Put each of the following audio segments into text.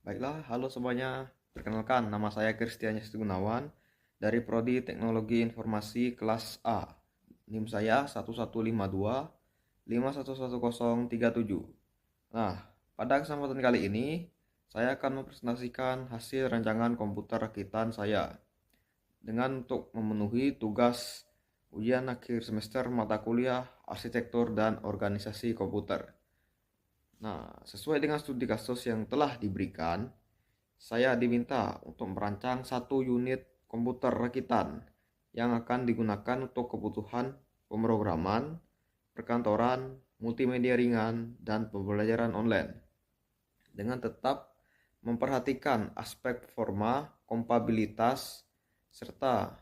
Baiklah, halo semuanya. Perkenalkan, nama saya Kristian Yasti Gunawan dari Prodi Teknologi Informasi kelas A. NIM saya 1152511037. Nah, pada kesempatan kali ini, saya akan mempresentasikan hasil rancangan komputer rakitan saya dengan untuk memenuhi tugas ujian akhir semester mata kuliah Arsitektur dan Organisasi Komputer. Nah, sesuai dengan studi kasus yang telah diberikan, saya diminta untuk merancang satu unit komputer rakitan yang akan digunakan untuk kebutuhan pemrograman, perkantoran, multimedia ringan, dan pembelajaran online. Dengan tetap memperhatikan aspek performa, kompabilitas, serta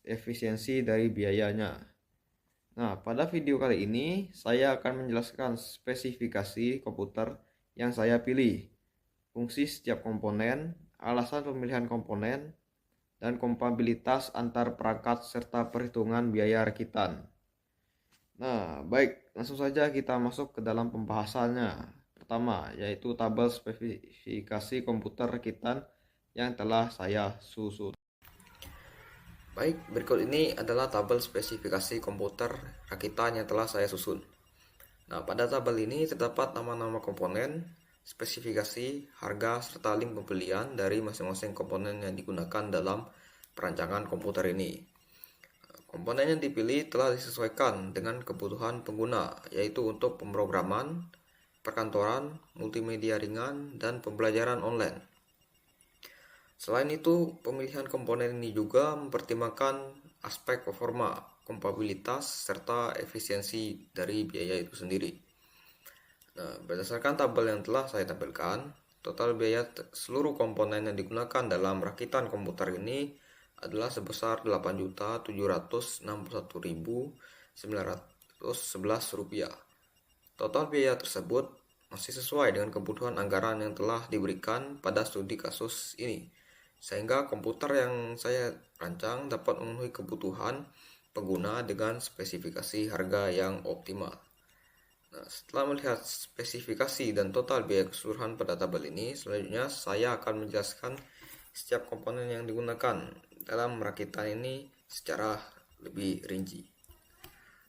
efisiensi dari biayanya. Nah, pada video kali ini saya akan menjelaskan spesifikasi komputer yang saya pilih, fungsi setiap komponen, alasan pemilihan komponen, dan kompatibilitas antar perangkat serta perhitungan biaya rakitan. Nah, baik, langsung saja kita masuk ke dalam pembahasannya. Pertama, yaitu tabel spesifikasi komputer rakitan yang telah saya susun. Baik, berikut ini adalah tabel spesifikasi komputer rakitan yang telah saya susun. Nah, pada tabel ini terdapat nama-nama komponen, spesifikasi, harga, serta link pembelian dari masing-masing komponen yang digunakan dalam perancangan komputer ini. Komponen yang dipilih telah disesuaikan dengan kebutuhan pengguna, yaitu untuk pemrograman, perkantoran, multimedia ringan, dan pembelajaran online. Selain itu, pemilihan komponen ini juga mempertimbangkan aspek performa, kompabilitas, serta efisiensi dari biaya itu sendiri. Nah, berdasarkan tabel yang telah saya tampilkan, total biaya seluruh komponen yang digunakan dalam rakitan komputer ini adalah sebesar Rp8.071.911. Total biaya tersebut masih sesuai dengan kebutuhan anggaran yang telah diberikan pada studi kasus ini, sehingga komputer yang saya rancang dapat memenuhi kebutuhan pengguna dengan spesifikasi harga yang optimal. Nah, setelah melihat spesifikasi dan total biaya keseluruhan pada tabel ini, selanjutnya saya akan menjelaskan setiap komponen yang digunakan dalam rakitan ini secara lebih rinci.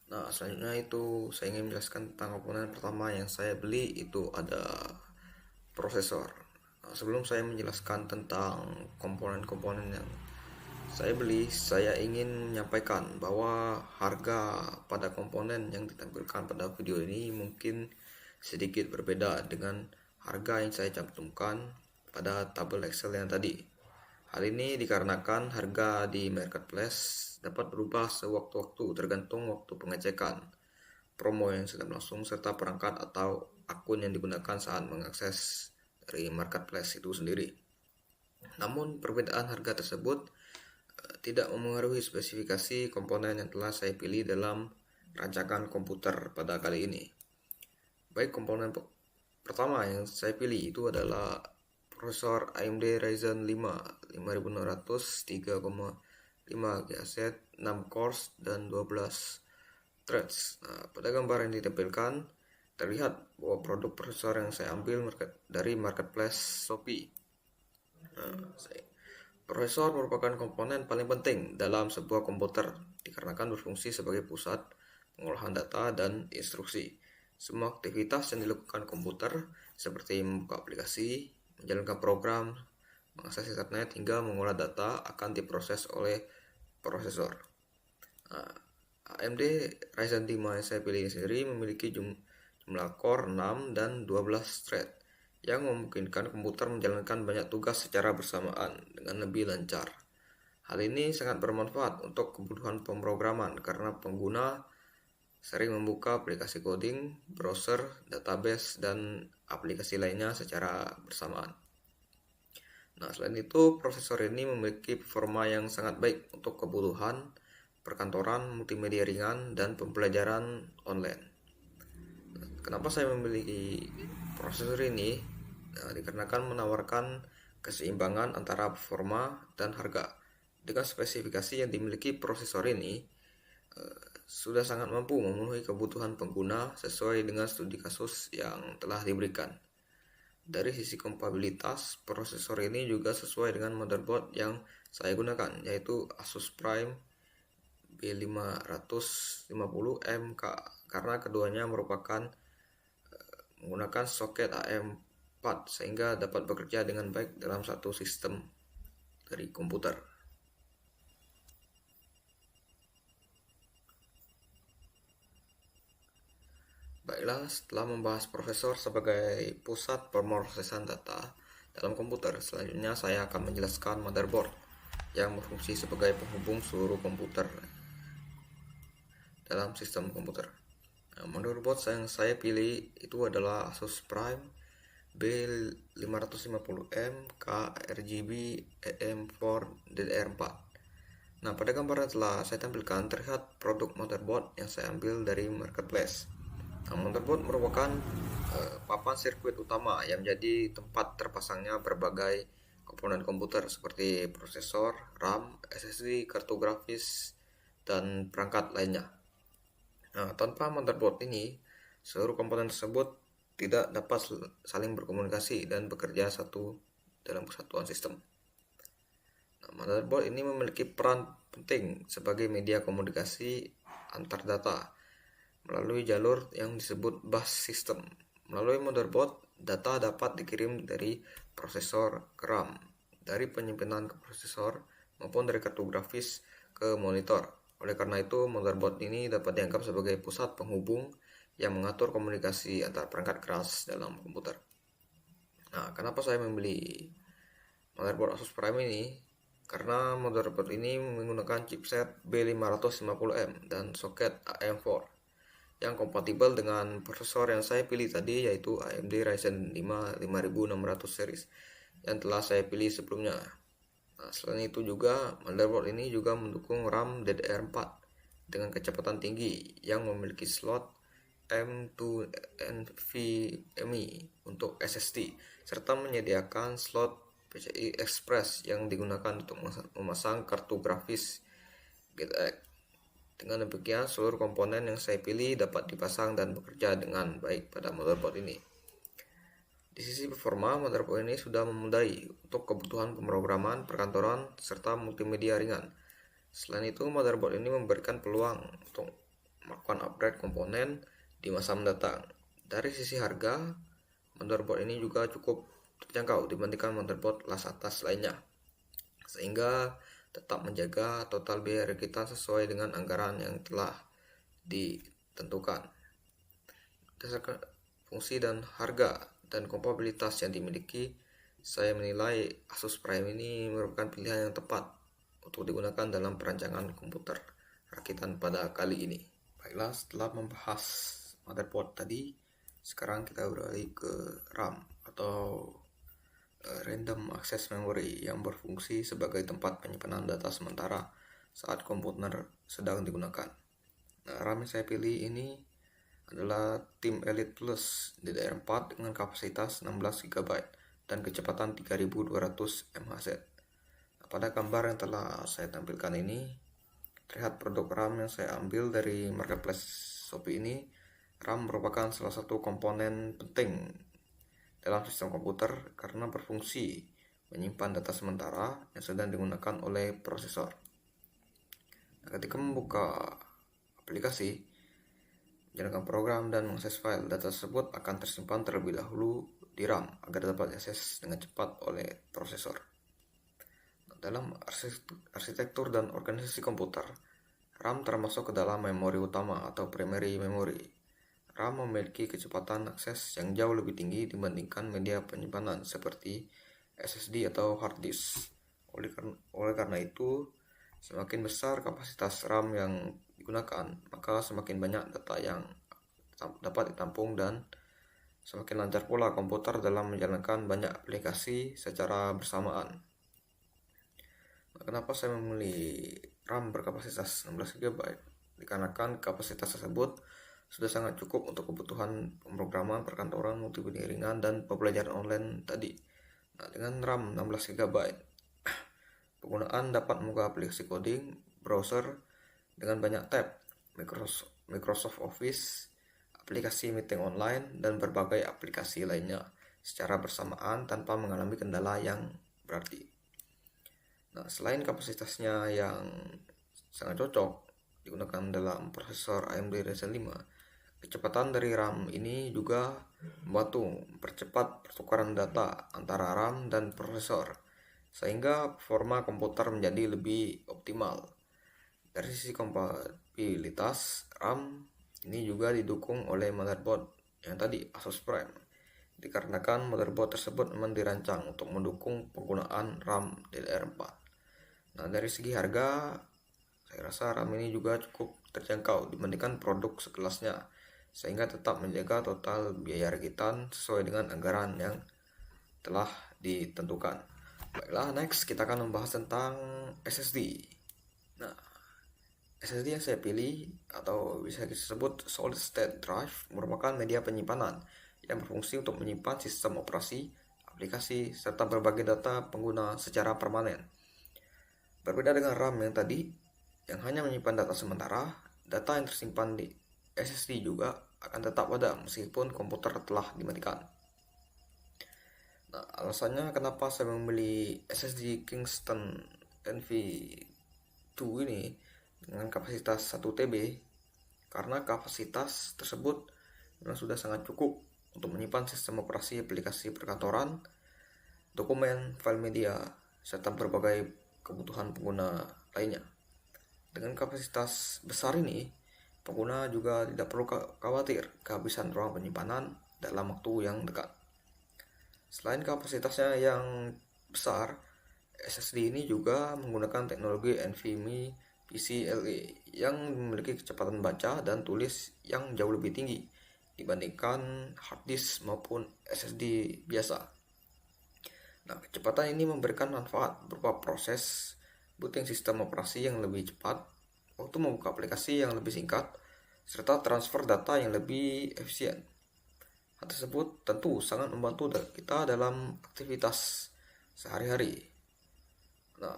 Nah, selanjutnya itu saya ingin menjelaskan tentang komponen pertama yang saya beli, itu ada prosesor. Nah, sebelum saya menjelaskan tentang komponen-komponen yang saya beli, saya ingin menyampaikan bahwa harga pada komponen yang ditampilkan pada video ini mungkin sedikit berbeda dengan harga yang saya cantumkan pada tabel Excel yang tadi. Hal ini dikarenakan harga di marketplace dapat berubah sewaktu-waktu tergantung waktu pengecekan, promo yang sedang berlangsung, serta perangkat atau akun yang digunakan saat mengakses dari marketplace itu sendiri. Namun perbedaan harga tersebut tidak memengaruhi spesifikasi komponen yang telah saya pilih dalam rancangan komputer pada kali ini. Baik, komponen pertama yang saya pilih itu adalah prosesor AMD Ryzen 5 5600 3,5 GHz, 6 cores, dan 12 threads. Nah, pada gambar yang ditampilkan terlihat bahwa produk prosesor yang saya ambil dari marketplace Shopee. Prosesor merupakan komponen paling penting dalam sebuah komputer dikarenakan berfungsi sebagai pusat pengolahan data dan instruksi. Semua aktivitas yang dilakukan komputer seperti membuka aplikasi, menjalankan program, mengakses internet, hingga mengolah data akan diproses oleh prosesor. AMD Ryzen 5 yang saya pilih sendiri memiliki jumlah core 6 dan 12 thread yang memungkinkan komputer menjalankan banyak tugas secara bersamaan dengan lebih lancar. Hal ini sangat bermanfaat untuk kebutuhan pemrograman karena pengguna sering membuka aplikasi coding, browser, database, dan aplikasi lainnya secara bersamaan. Nah, selain itu, prosesor ini memiliki performa yang sangat baik untuk kebutuhan perkantoran, multimedia ringan, dan pembelajaran online. Kenapa saya memiliki prosesor ini? Nah, dikarenakan menawarkan keseimbangan antara performa dan harga. Dengan spesifikasi yang dimiliki prosesor ini, sudah sangat mampu memenuhi kebutuhan pengguna sesuai dengan studi kasus yang telah diberikan. Dari sisi kompatibilitas, prosesor ini juga sesuai dengan motherboard yang saya gunakan, yaitu Asus Prime B550MK, karena keduanya merupakan menggunakan soket AM4 sehingga dapat bekerja dengan baik dalam satu sistem dari komputer. Baiklah, setelah membahas prosesor sebagai pusat pemrosesan data dalam komputer, selanjutnya saya akan menjelaskan motherboard yang berfungsi sebagai penghubung seluruh komputer dalam sistem komputer. Nah, motherboard yang saya pilih itu adalah Asus Prime B550M KRGB EM4 DDR4. Nah, pada gambar yang telah saya tampilkan terlihat produk motherboard yang saya ambil dari marketplace. Nah, motherboard merupakan papan sirkuit utama yang menjadi tempat terpasangnya berbagai komponen komputer seperti prosesor, RAM, SSD, kartu grafis, dan perangkat lainnya. Nah, tanpa motherboard ini, seluruh komponen tersebut tidak dapat saling berkomunikasi dan bekerja satu dalam kesatuan sistem. Nah, motherboard ini memiliki peran penting sebagai media komunikasi antar data melalui jalur yang disebut bus system. Melalui motherboard, data dapat dikirim dari prosesor ke RAM, dari penyimpanan ke prosesor, maupun dari kartu grafis ke monitor. Oleh karena itu, motherboard ini dapat dianggap sebagai pusat penghubung yang mengatur komunikasi antar perangkat keras dalam komputer. Nah, kenapa saya membeli motherboard Asus Prime ini? Karena motherboard ini menggunakan chipset B550M dan soket AM4 yang kompatibel dengan prosesor yang saya pilih tadi, yaitu AMD Ryzen 5 5600 series yang telah saya pilih sebelumnya. Nah, selain itu juga motherboard ini juga mendukung RAM DDR4 dengan kecepatan tinggi yang memiliki slot M2 NVMe untuk SSD serta menyediakan slot PCI Express yang digunakan untuk memasang kartu grafis GTX. Dengan demikian, seluruh komponen yang saya pilih dapat dipasang dan bekerja dengan baik pada motherboard ini. Di sisi performa, motherboard ini sudah memadai untuk kebutuhan pemrograman, perkantoran, serta multimedia ringan. Selain itu, motherboard ini memberikan peluang untuk melakukan upgrade komponen di masa mendatang. Dari sisi harga, motherboard ini juga cukup terjangkau dibandingkan motherboard kelas atas lainnya, sehingga tetap menjaga total biaya kita sesuai dengan anggaran yang telah ditentukan. Berdasarkan fungsi dan harga dan kompatibilitas yang dimiliki, saya menilai Asus Prime ini merupakan pilihan yang tepat untuk digunakan dalam perancangan komputer rakitan pada kali ini. Baiklah, setelah membahas motherboard tadi, sekarang kita beralih ke RAM atau Random Access Memory yang berfungsi sebagai tempat penyimpanan data sementara saat komputer sedang digunakan. Nah, RAM yang saya pilih ini adalah Team Elite Plus DDR4 dengan kapasitas 16 GB dan kecepatan 3200 MHz. Nah, pada gambar yang telah saya tampilkan ini, terlihat produk RAM yang saya ambil dari marketplace Shopee ini. RAM merupakan salah satu komponen penting dalam sistem komputer karena berfungsi menyimpan data sementara yang sedang digunakan oleh prosesor. Nah, ketika membuka aplikasi, menjalankan program dan mengakses file, data tersebut akan tersimpan terlebih dahulu di RAM agar dapat diakses dengan cepat oleh prosesor. Nah, dalam arsitektur dan organisasi komputer, RAM termasuk ke dalam memori utama atau primary memory. RAM memiliki kecepatan akses yang jauh lebih tinggi dibandingkan media penyimpanan seperti SSD atau hard disk. Oleh karena itu, semakin besar kapasitas RAM yang digunakan, maka semakin banyak data yang dapat ditampung dan semakin lancar pula komputer dalam menjalankan banyak aplikasi secara bersamaan. Nah, kenapa saya memilih RAM berkapasitas 16 GB? Dikarenakan kapasitas tersebut sudah sangat cukup untuk kebutuhan pemrograman, perkantoran, multimedia ringan, dan pembelajaran online tadi. Nah, dengan RAM 16 GB, penggunaan dapat membuka aplikasi coding, browser dengan banyak tab, Microsoft Office, aplikasi meeting online, dan berbagai aplikasi lainnya secara bersamaan tanpa mengalami kendala yang berarti. Nah, selain kapasitasnya yang sangat cocok digunakan dalam prosesor AMD Ryzen 5, kecepatan dari RAM ini juga membantu mempercepat pertukaran data antara RAM dan prosesor, sehingga performa komputer menjadi lebih optimal. Dari sisi kompatibilitas, RAM ini juga didukung oleh motherboard yang tadi Asus Prime, dikarenakan motherboard tersebut memang dirancang untuk mendukung penggunaan RAM DDR4. Nah, dari segi harga, saya rasa RAM ini juga cukup terjangkau dibandingkan produk sekelasnya, sehingga tetap menjaga total biaya rakitan sesuai dengan anggaran yang telah ditentukan. Baiklah, next kita akan membahas tentang SSD. Nah, SSD yang saya pilih atau bisa disebut solid state drive merupakan media penyimpanan yang berfungsi untuk menyimpan sistem operasi, aplikasi, serta berbagai data pengguna secara permanen. Berbeda dengan RAM yang tadi, yang hanya menyimpan data sementara, data yang tersimpan di SSD juga akan tetap ada meskipun komputer telah dimatikan. Nah, alasannya kenapa saya membeli SSD Kingston NV2 ini dengan kapasitas 1 TB, karena kapasitas tersebut memang sudah sangat cukup untuk menyimpan sistem operasi aplikasi perkantoran, dokumen, file media, serta berbagai kebutuhan pengguna lainnya. Dengan kapasitas besar ini, pengguna juga tidak perlu khawatir kehabisan ruang penyimpanan dalam waktu yang dekat. Selain kapasitasnya yang besar, SSD ini juga menggunakan teknologi NVMe PCLE yang memiliki kecepatan baca dan tulis yang jauh lebih tinggi dibandingkan hard disk maupun SSD biasa. Nah, kecepatan ini memberikan manfaat berupa proses booting sistem operasi yang lebih cepat, waktu membuka aplikasi yang lebih singkat, serta transfer data yang lebih efisien. Hal tersebut tentu sangat membantu kita dalam aktivitas sehari-hari. Nah,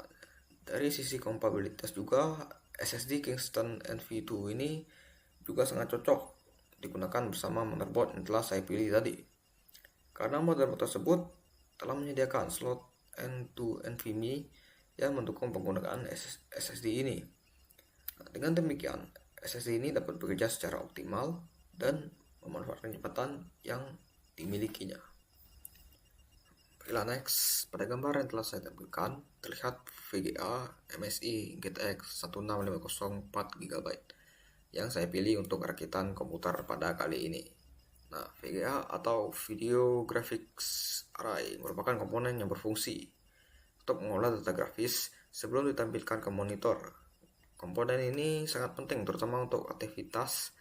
dari sisi kompatibilitas juga, SSD Kingston NV2 ini juga sangat cocok digunakan bersama motherboard yang telah saya pilih tadi. Karena motherboard tersebut telah menyediakan slot N2 NVMe yang mendukung penggunaan SSD ini. Nah, dengan demikian, SSD ini dapat bekerja secara optimal dan memanfaatkan kecepatan yang dimilikinya. Baiklah, next, pada gambar yang telah saya tampilkan terlihat VGA MSI GTX 16500 4GB yang saya pilih untuk rakitan komputer pada kali ini. Nah, VGA atau Video Graphics Array merupakan komponen yang berfungsi untuk mengolah data grafis sebelum ditampilkan ke monitor. Komponen ini sangat penting terutama untuk aktivitas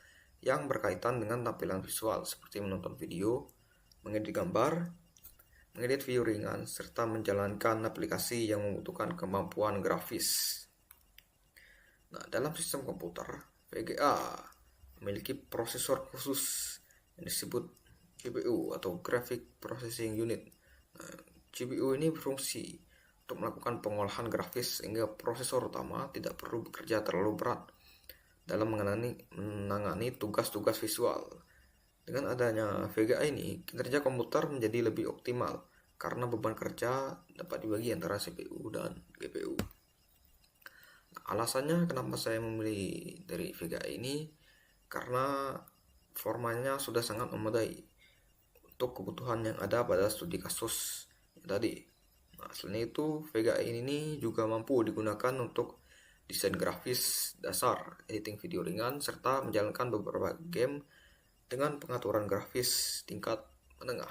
yang berkaitan dengan tampilan visual seperti menonton video, mengedit gambar, mengedit video ringan, serta menjalankan aplikasi yang membutuhkan kemampuan grafis. Nah, dalam sistem komputer, VGA memiliki prosesor khusus yang disebut GPU atau Graphic Processing Unit. Nah, GPU ini berfungsi untuk melakukan pengolahan grafis sehingga prosesor utama tidak perlu bekerja terlalu berat dalam menangani tugas-tugas visual. Dengan adanya VGA ini, kinerja komputer menjadi lebih optimal karena beban kerja dapat dibagi antara CPU dan GPU. Nah, alasannya kenapa saya memilih dari VGA ini, karena formanya sudah sangat memadai untuk kebutuhan yang ada pada studi kasus tadi. Nah, selain itu, VGA ini juga mampu digunakan untuk desain grafis dasar, editing video ringan, serta menjalankan beberapa game dengan pengaturan grafis tingkat menengah.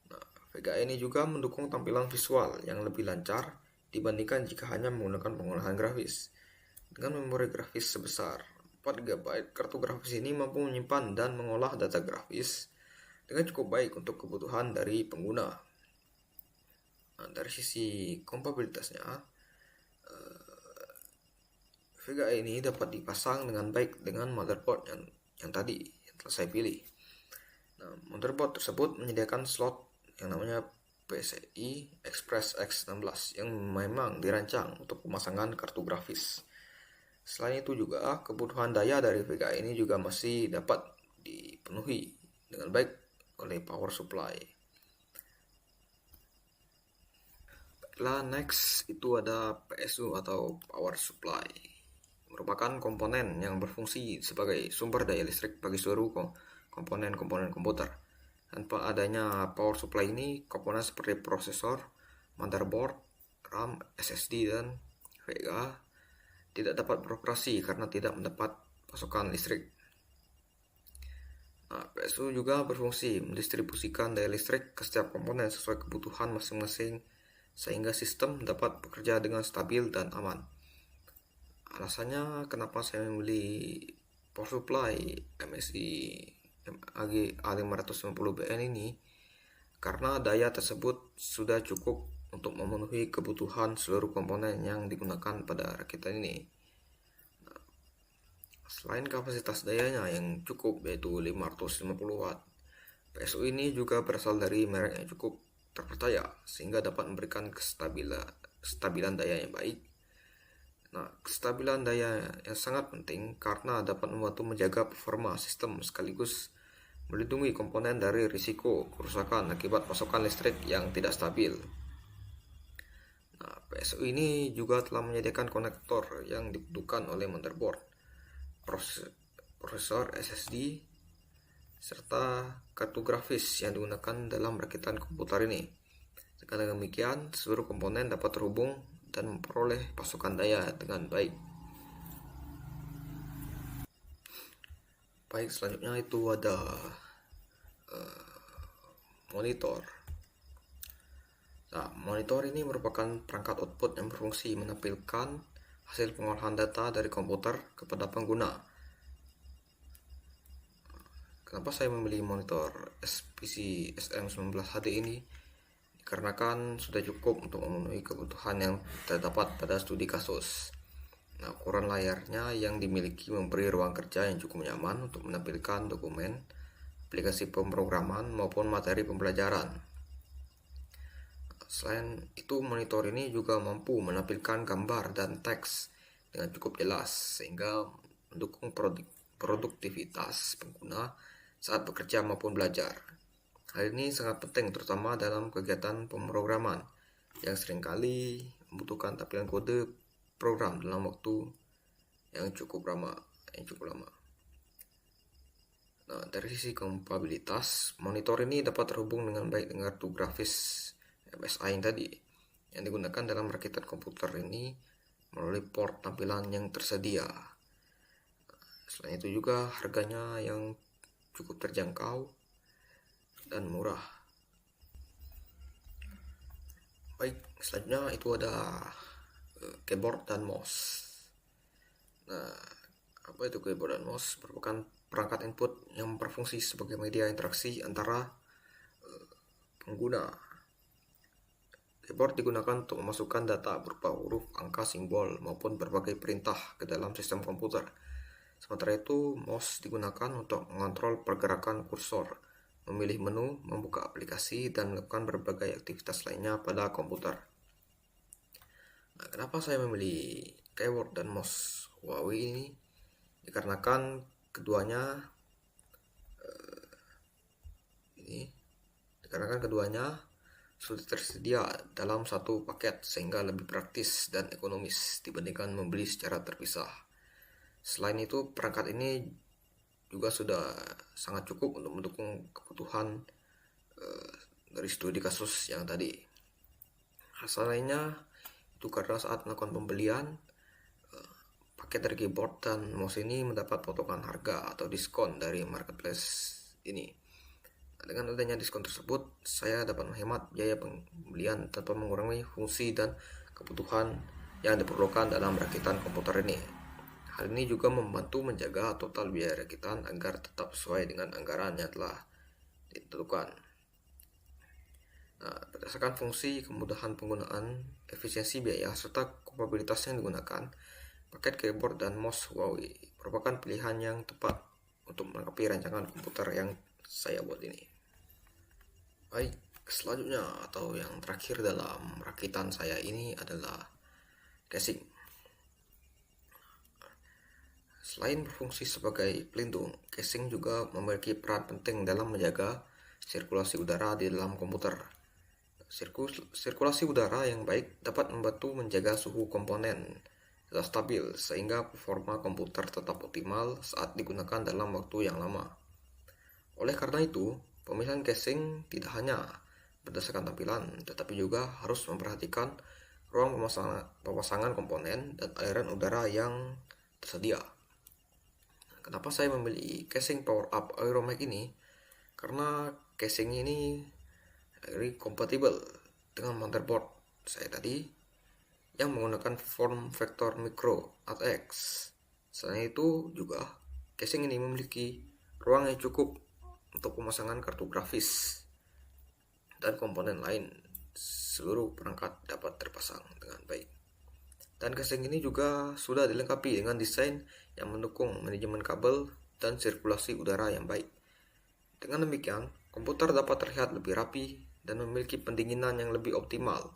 Nah, VGA ini juga mendukung tampilan visual yang lebih lancar dibandingkan jika hanya menggunakan pengolahan grafis. Dengan memori grafis sebesar 4GB, kartu grafis ini mampu menyimpan dan mengolah data grafis dengan cukup baik untuk kebutuhan dari pengguna. Nah, dari sisi kompatibilitasnya, VGA ini dapat dipasang dengan baik dengan motherboard yang tadi yang telah saya pilih. Nah, motherboard tersebut menyediakan slot yang namanya PCI Express X16 yang memang dirancang untuk pemasangan kartu grafis. Selain itu juga kebutuhan daya dari VGA ini juga masih dapat dipenuhi dengan baik oleh power supply. Baiklah, next itu ada PSU atau power supply. Merupakan komponen yang berfungsi sebagai sumber daya listrik bagi seluruh komponen-komponen komputer. Tanpa adanya power supply ini, komponen seperti prosesor, motherboard, RAM, SSD, dan VGA tidak dapat beroperasi karena tidak mendapat pasokan listrik. PSU juga berfungsi mendistribusikan daya listrik ke setiap komponen sesuai kebutuhan masing-masing sehingga sistem dapat bekerja dengan stabil dan aman. Alasannya kenapa saya membeli power supply MSI MAG A550BN ini, karena daya tersebut sudah cukup untuk memenuhi kebutuhan seluruh komponen yang digunakan pada rakitan ini. Selain kapasitas dayanya yang cukup yaitu 550 watt, PSU ini juga berasal dari merek yang cukup terpercaya sehingga dapat memberikan kestabilan daya yang baik. Kestabilan daya yang sangat penting karena dapat membantu menjaga performa sistem sekaligus melindungi komponen dari risiko kerusakan akibat pasokan listrik yang tidak stabil. PSU ini juga telah menyediakan konektor yang dibutuhkan oleh motherboard, prosesor SSD, serta kartu grafis yang digunakan dalam rakitan komputer ini. Dengan demikian, seluruh komponen dapat terhubung dan memperoleh pasokan daya dengan baik. Baik, selanjutnya itu ada monitor. Monitor ini merupakan perangkat output yang berfungsi menampilkan hasil pengolahan data dari komputer kepada pengguna. Kenapa saya memilih monitor SPC SM19HD ini? Dikarenakan sudah cukup untuk memenuhi kebutuhan yang terdapat pada studi kasus. Ukuran layarnya yang dimiliki memberi ruang kerja yang cukup nyaman untuk menampilkan dokumen, aplikasi pemrograman maupun materi pembelajaran. Selain itu, monitor ini juga mampu menampilkan gambar dan teks dengan cukup jelas sehingga mendukung produktivitas pengguna saat bekerja maupun belajar. Hal ini sangat penting terutama dalam kegiatan pemrograman yang seringkali membutuhkan tampilan kode program dalam waktu yang cukup lama. Dari sisi kompatibilitas, monitor ini dapat terhubung dengan baik dengan kartu grafis MSI yang tadi yang digunakan dalam rakitan komputer ini melalui port tampilan yang tersedia. Selain itu juga harganya yang cukup terjangkau dan murah. Baik, selanjutnya itu ada keyboard dan mouse. Apa itu keyboard dan mouse? Merupakan perangkat input yang berfungsi sebagai media interaksi antara pengguna. Keyboard digunakan untuk memasukkan data berupa huruf, angka, simbol, maupun berbagai perintah ke dalam sistem komputer. Sementara itu, mouse digunakan untuk mengontrol pergerakan kursor, memilih menu, membuka aplikasi, dan melakukan berbagai aktivitas lainnya pada komputer. Kenapa saya memilih keyboard dan mouse Huawei ini? Dikarenakan keduanya sudah tersedia dalam satu paket sehingga lebih praktis dan ekonomis dibandingkan membeli secara terpisah. Selain itu, perangkat ini juga sudah sangat cukup untuk mendukung kebutuhan dari studi kasus yang tadi. Alasan lainnya itu karena saat melakukan pembelian, paket dari keyboard dan mouse ini mendapat potongan harga atau diskon dari marketplace ini. Dengan adanya diskon tersebut, saya dapat menghemat biaya pembelian tanpa mengurangi fungsi dan kebutuhan yang diperlukan dalam rakitan komputer ini. Hal ini juga membantu menjaga total biaya rakitan agar tetap sesuai dengan anggaran yang telah ditentukan. Berdasarkan fungsi, kemudahan penggunaan, efisiensi biaya, serta kompatibilitas yang digunakan, paket keyboard dan mouse Huawei merupakan pilihan yang tepat untuk melengkapi rancangan komputer yang saya buat ini. Baik, selanjutnya atau yang terakhir dalam rakitan saya ini adalah casing. Selain berfungsi sebagai pelindung, casing juga memiliki peran penting dalam menjaga sirkulasi udara di dalam komputer. Sirkulasi udara yang baik dapat membantu menjaga suhu komponen tetap stabil sehingga performa komputer tetap optimal saat digunakan dalam waktu yang lama. Oleh karena itu, pemilihan casing tidak hanya berdasarkan tampilan, tetapi juga harus memperhatikan ruang pemasangan komponen dan aliran udara yang tersedia. Kenapa saya memilih casing Power Up Aeromax ini? Karena casing ini kompatibel dengan motherboard saya tadi yang menggunakan form factor micro ATX. Selain itu juga casing ini memiliki ruang yang cukup untuk pemasangan kartu grafis dan komponen lain. Seluruh perangkat dapat terpasang dengan baik. Dan casing ini juga sudah dilengkapi dengan desain yang mendukung manajemen kabel dan sirkulasi udara yang baik. Dengan demikian, komputer dapat terlihat lebih rapi dan memiliki pendinginan yang lebih optimal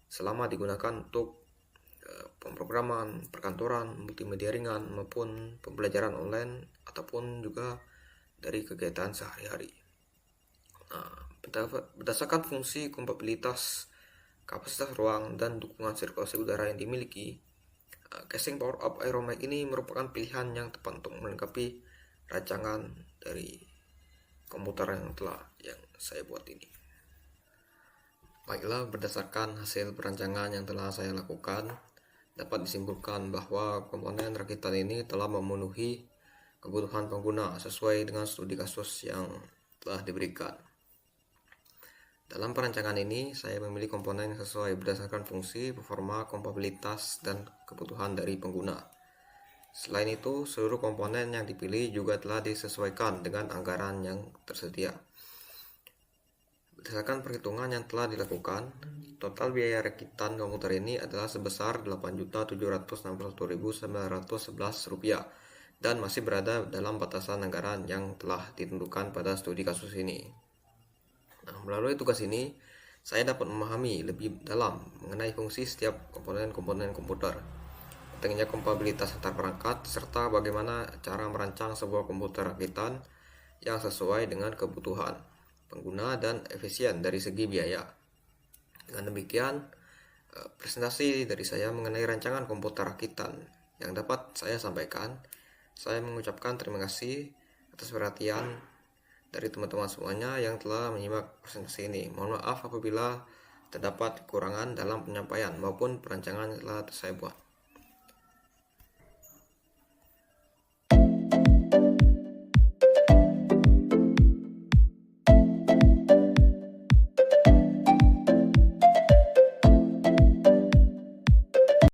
selama digunakan untuk pemrograman, perkantoran, multimedia ringan, maupun pembelajaran online ataupun juga dari kegiatan sehari-hari. Berdasarkan fungsi kompatibilitas, kapasitas ruang, dan dukungan sirkulasi udara yang dimiliki, casing Power Up Aeromax ini merupakan pilihan yang tepat untuk melengkapi rancangan dari komputer yang saya buat ini. Baiklah, berdasarkan hasil perancangan yang telah saya lakukan, dapat disimpulkan bahwa komponen rakitan ini telah memenuhi kebutuhan pengguna sesuai dengan studi kasus yang telah diberikan. Dalam perancangan ini, saya memilih komponen yang sesuai berdasarkan fungsi, performa, kompatibilitas, dan kebutuhan dari pengguna. Selain itu, seluruh komponen yang dipilih juga telah disesuaikan dengan anggaran yang tersedia. Berdasarkan perhitungan yang telah dilakukan, total biaya rakitan komputer ini adalah sebesar Rp8.761.911 dan masih berada dalam batasan anggaran yang telah ditentukan pada studi kasus ini. Melalui tugas ini, saya dapat memahami lebih dalam mengenai fungsi setiap komponen-komponen komputer, pentingnya kompatibilitas antar perangkat, serta bagaimana cara merancang sebuah komputer rakitan yang sesuai dengan kebutuhan pengguna dan efisien dari segi biaya. Dengan demikian, presentasi dari saya mengenai rancangan komputer rakitan yang dapat saya sampaikan. Saya mengucapkan terima kasih atas perhatian dari teman-teman semuanya yang telah menyimak presentasi ini. Mohon maaf apabila terdapat kekurangan dalam penyampaian maupun perancangan yang telah saya buat.